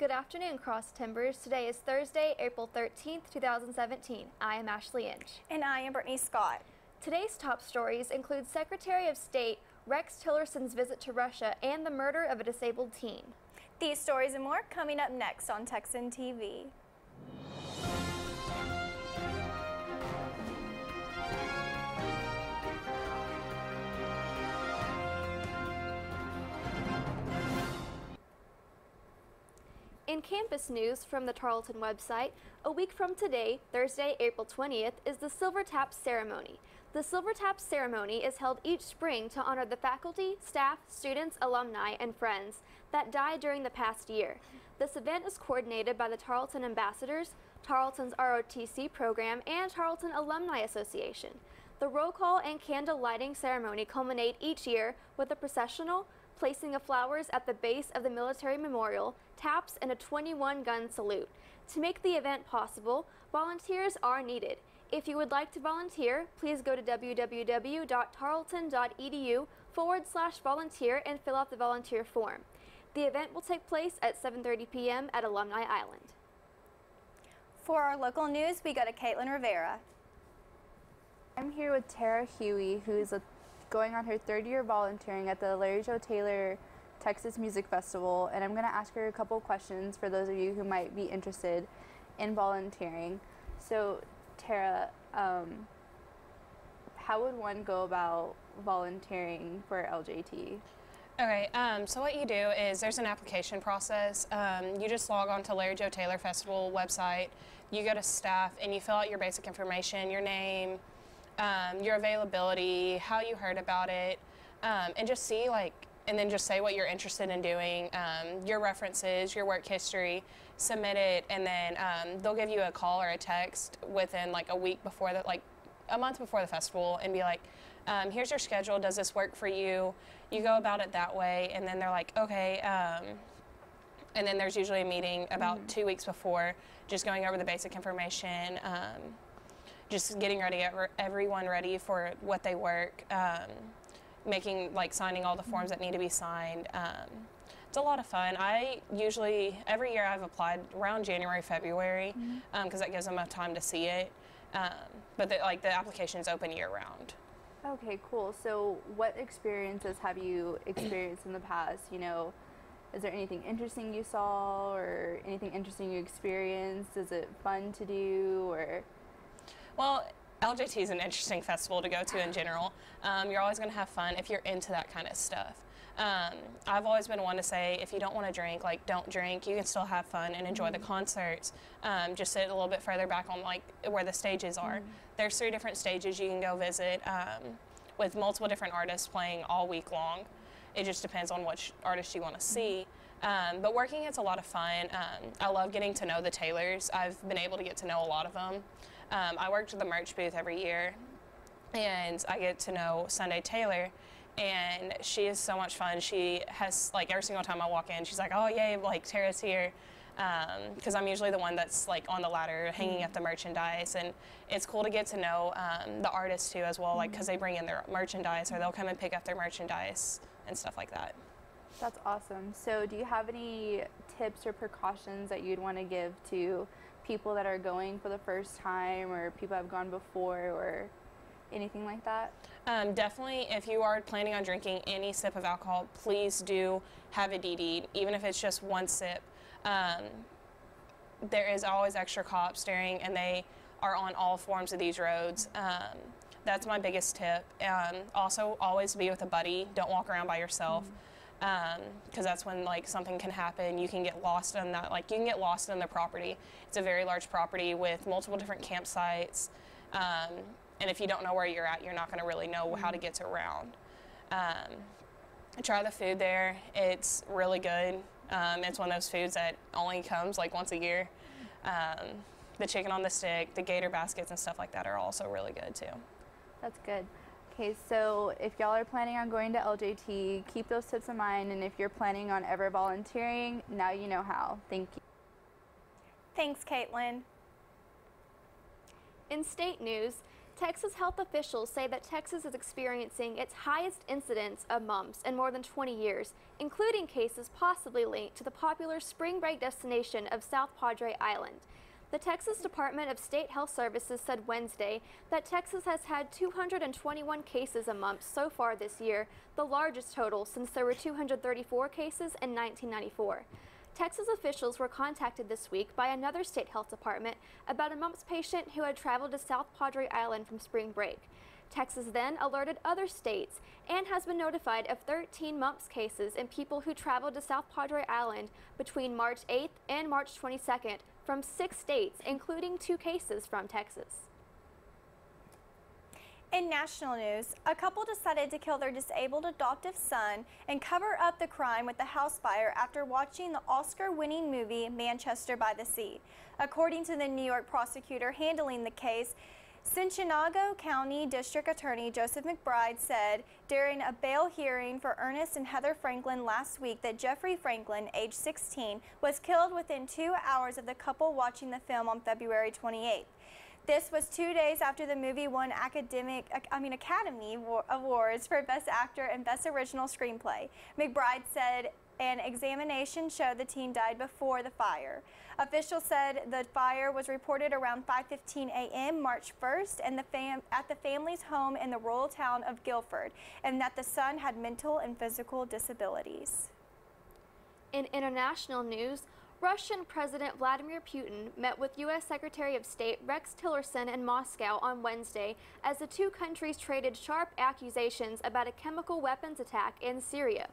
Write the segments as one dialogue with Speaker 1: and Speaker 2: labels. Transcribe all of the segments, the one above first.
Speaker 1: Good afternoon, Cross Timbers. Today is Thursday, April 13th, 2017. I am Ashley Inge.
Speaker 2: And I am Brittany Scott.
Speaker 1: Today's top stories include Secretary of State Rex Tillerson's visit to Russia and the murder of a disabled teen.
Speaker 2: These stories and more coming up next on Texan TV.
Speaker 1: In campus news from the Tarleton website, a week from today, Thursday, April 20th, is the Silver Tap Ceremony. The Silver Tap Ceremony is held each spring to honor the faculty, staff, students, alumni, and friends that died during the past year. This event is coordinated by the Tarleton Ambassadors, Tarleton's ROTC program, and Tarleton Alumni Association. The roll call and candle lighting ceremony culminate each year with a processional, placing of flowers at the base of the military memorial, taps, and a 21-gun salute. To make the event possible, volunteers are needed. If you would like to volunteer, please go to www.tarleton.edu/volunteer and fill out the volunteer form. The event will take place at 7:30 p.m. at Alumni Island.
Speaker 2: For our local news, we go to Caitlin Rivera.
Speaker 3: I'm here with Tara Huey, who's going on her third year volunteering at the Larry Joe Taylor Texas Music Festival, and I'm going to ask her a couple questions for those of you who might be interested in volunteering. So, Tara, how would one go about volunteering for LJT?
Speaker 4: Okay, so what you do is there's an application process. You just log on to Larry Joe Taylor Festival website, you go to staff, and you fill out your basic information, your name, your availability, how you heard about it, and just see and then just say what you're interested in doing, your references, your work history, submit it, and then they'll give you a call or a text within a week before a month before the festival, and be like, here's your schedule, does this work for you? You go about it that way, and then they're like, okay, and then there's usually a meeting about 2 weeks before, just going over the basic information, just getting everyone ready for what they work, signing all the forms that need to be signed. It's a lot of fun. Every year I've applied around January, February, because that gives them enough time to see it. But the application's open year round.
Speaker 3: Okay, cool. So what experiences have you experienced in the past? You know, is there anything interesting you saw or anything interesting you experienced? Is it fun to do or?
Speaker 4: Well, LJT is an interesting festival to go to in general. You're always going to have fun if you're into that kind of stuff. I've always been one to say, if you don't want to drink, don't drink. You can still have fun and enjoy the concerts. Just sit a little bit further back on where the stages are. There's 3 different stages you can go visit with multiple different artists playing all week long. It just depends on which artist you want to see. But working, it's a lot of fun. I love getting to know the Taylors. I've been able to get to know a lot of them. I worked at the merch booth every year, and I get to know Sunday Taylor, and she is so much fun. She has, every single time I walk in, she's like, oh, yay, Tara's here, because I'm usually the one that's, on the ladder hanging up the merchandise, and it's cool to get to know the artists, too, as well, because they bring in their merchandise, or they'll come and pick up their merchandise and stuff like that.
Speaker 3: That's awesome. So do you have any tips or precautions that you'd want to give to people that are going for the first time or people have gone before or anything like that?
Speaker 4: Definitely, if you are planning on drinking any sip of alcohol, please do have a DD, even if it's just 1 sip. There is always extra cops during, and they are on all forms of these roads. That's my biggest tip. Also, always be with a buddy. Don't walk around by yourself. Because that's when something can happen. You can get lost in that. You can get lost in the property. It's a very large property with multiple different campsites, and if you don't know where you're at, you're not going to really know how to get around. Try the food there. It's really good. It's one of those foods that only comes once a year. The chicken on the stick, the gator baskets and stuff like that are also really good too.
Speaker 3: That's good. Okay, so if y'all are planning on going to LJT, keep those tips in mind, and if you're planning on ever volunteering, now you know how. Thank you.
Speaker 2: Thanks, Caitlin.
Speaker 1: In state news, Texas health officials say that Texas is experiencing its highest incidence of mumps in more than 20 years, including cases possibly linked to the popular spring break destination of South Padre Island. The Texas Department of State Health Services said Wednesday that Texas has had 221 cases of mumps so far this year, the largest total since there were 234 cases in 1994. Texas officials were contacted this week by another state health department about a mumps patient who had traveled to South Padre Island from spring break. Texas then alerted other states and has been notified of 13 mumps cases in people who traveled to South Padre Island between March 8th and March 22nd from 6 states, including 2 cases from Texas.
Speaker 2: In national news, a couple decided to kill their disabled adoptive son and cover up the crime with a house fire after watching the Oscar-winning movie Manchester by the Sea. According to the New York prosecutor handling the case, Cinchanago County District Attorney Joseph McBride said during a bail hearing for Ernest and Heather Franklin last week that Jeffrey Franklin, age 16, was killed within 2 hours of the couple watching the film on February 28th. This was 2 days after the movie won Academy Awards for Best Actor and Best Original Screenplay. McBride said an examination showed the teen died before the fire. Officials said the fire was reported around 5:15 a.m. March 1st at the family's home in the rural town of Guilford, and that the son had mental and physical disabilities.
Speaker 1: In international news, Russian President Vladimir Putin met with U.S. Secretary of State Rex Tillerson in Moscow on Wednesday as the two countries traded sharp accusations about a chemical weapons attack in Syria.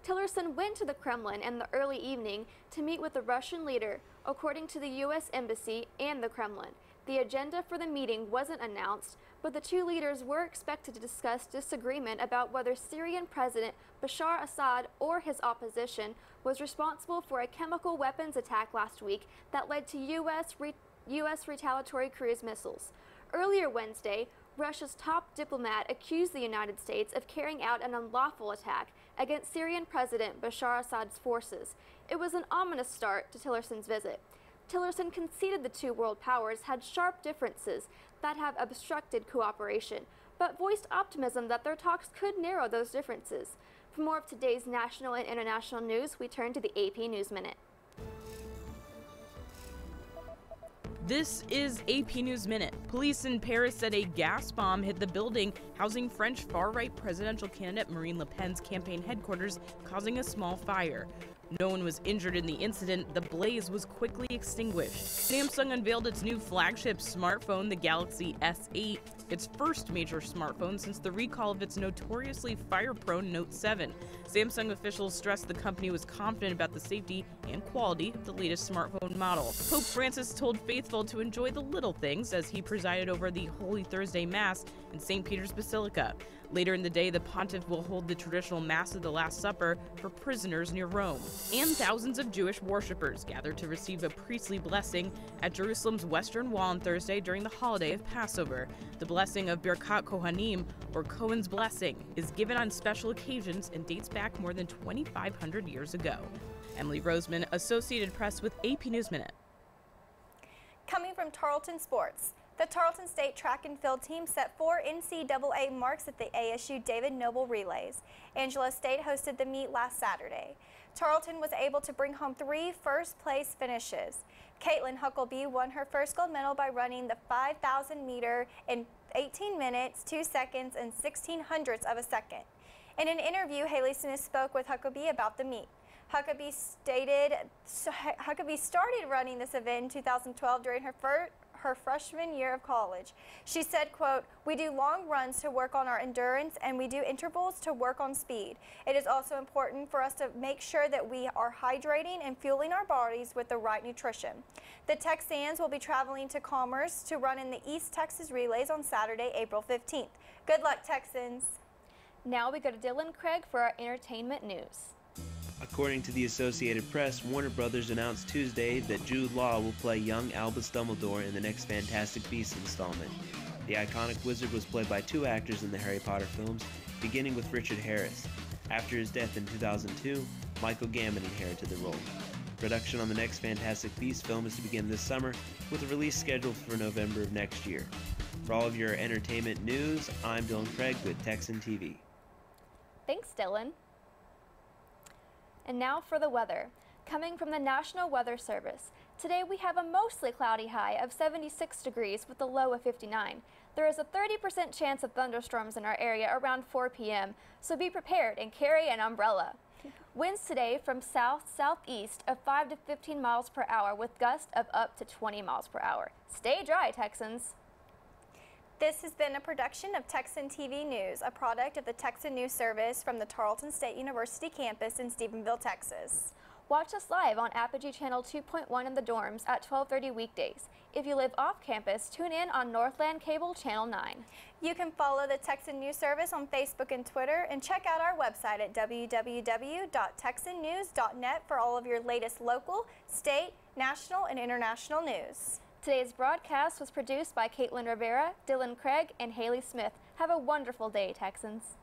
Speaker 1: Tillerson went to the Kremlin in the early evening to meet with the Russian leader, according to the U.S. Embassy and the Kremlin. The agenda for the meeting wasn't announced, but the two leaders were expected to discuss disagreement about whether Syrian President Bashar Assad or his opposition was responsible for a chemical weapons attack last week that led to U.S. retaliatory cruise missiles. Earlier Wednesday, Russia's top diplomat accused the United States of carrying out an unlawful attack against Syrian President Bashar Assad's forces. It was an ominous start to Tillerson's visit. Tillerson conceded the two world powers had sharp differences that have obstructed cooperation, but voiced optimism that their talks could narrow those differences. For more of today's national and international news, we turn to the AP News Minute.
Speaker 5: This is AP News Minute. Police in Paris said a gas bomb hit the building housing French far-right presidential candidate Marine Le Pen's campaign headquarters, causing a small fire. No one was injured in the incident. The blaze was quickly extinguished. Samsung unveiled its new flagship smartphone, the Galaxy S8, its first major smartphone since the recall of its notoriously fire-prone Note 7. Samsung officials stressed the company was confident about the safety and quality of the latest smartphone model. Pope Francis told faithful to enjoy the little things as he presided over the Holy Thursday Mass in St. Peter's Basilica. Later in the day, the pontiff will hold the traditional Mass of the Last Supper for prisoners near Rome. And thousands of Jewish worshippers gathered to receive a priestly blessing at Jerusalem's Western Wall on Thursday during the holiday of Passover. The blessing of Birkat Kohanim, or Cohen's blessing, is given on special occasions and dates back more than 2,500 years ago. Emily Roseman, Associated Press with AP News Minute.
Speaker 2: Coming from Tarleton Sports, the Tarleton State track and field team set 4 NCAA marks at the ASU David Noble Relays. Angelo State hosted the meet last Saturday. Tarleton was able to bring home 3 first-place finishes. Caitlin Huckleby won her first gold medal by running the 5,000 meter in 18 minutes, 2 seconds, and 1600ths of a second. In an interview, Haley Smith spoke with Huckleby about the meet. Huckleby started running this event in 2012 during her freshman year of college. She said, quote, "We do long runs to work on our endurance and we do intervals to work on speed. It is also important for us to make sure that we are hydrating and fueling our bodies with the right nutrition." The Texans will be traveling to Commerce to run in the East Texas Relays on Saturday, April 15th. Good luck, Texans.
Speaker 1: Now we go to Dylan Craig for our entertainment news.
Speaker 6: According to the Associated Press, Warner Brothers announced Tuesday that Jude Law will play young Albus Dumbledore in the next Fantastic Beasts installment. The iconic wizard was played by 2 actors in the Harry Potter films, beginning with Richard Harris. After his death in 2002, Michael Gambon inherited the role. Production on the next Fantastic Beasts film is to begin this summer, with a release scheduled for November of next year. For all of your entertainment news, I'm Dylan Craig with Texan TV.
Speaker 1: Thanks, Dylan. And now for the weather. Coming from the National Weather Service, today we have a mostly cloudy high of 76 degrees with a low of 59. There is a 30% chance of thunderstorms in our area around 4 p.m., so be prepared and carry an umbrella. Winds today from south-southeast of 5 to 15 miles per hour with gusts of up to 20 miles per hour. Stay dry, Texans.
Speaker 2: This has been a production of Texan TV News, a product of the Texan News Service from the Tarleton State University campus in Stephenville, Texas.
Speaker 1: Watch us live on Apogee Channel 2.1 in the dorms at 12:30 weekdays. If you live off campus, tune in on Northland Cable Channel 9.
Speaker 2: You can follow the Texan News Service on Facebook and Twitter, and check out our website at www.texannews.net for all of your latest local, state, national, and international news.
Speaker 1: Today's broadcast was produced by Caitlin Rivera, Dylan Craig, and Haley Smith. Have a wonderful day, Texans.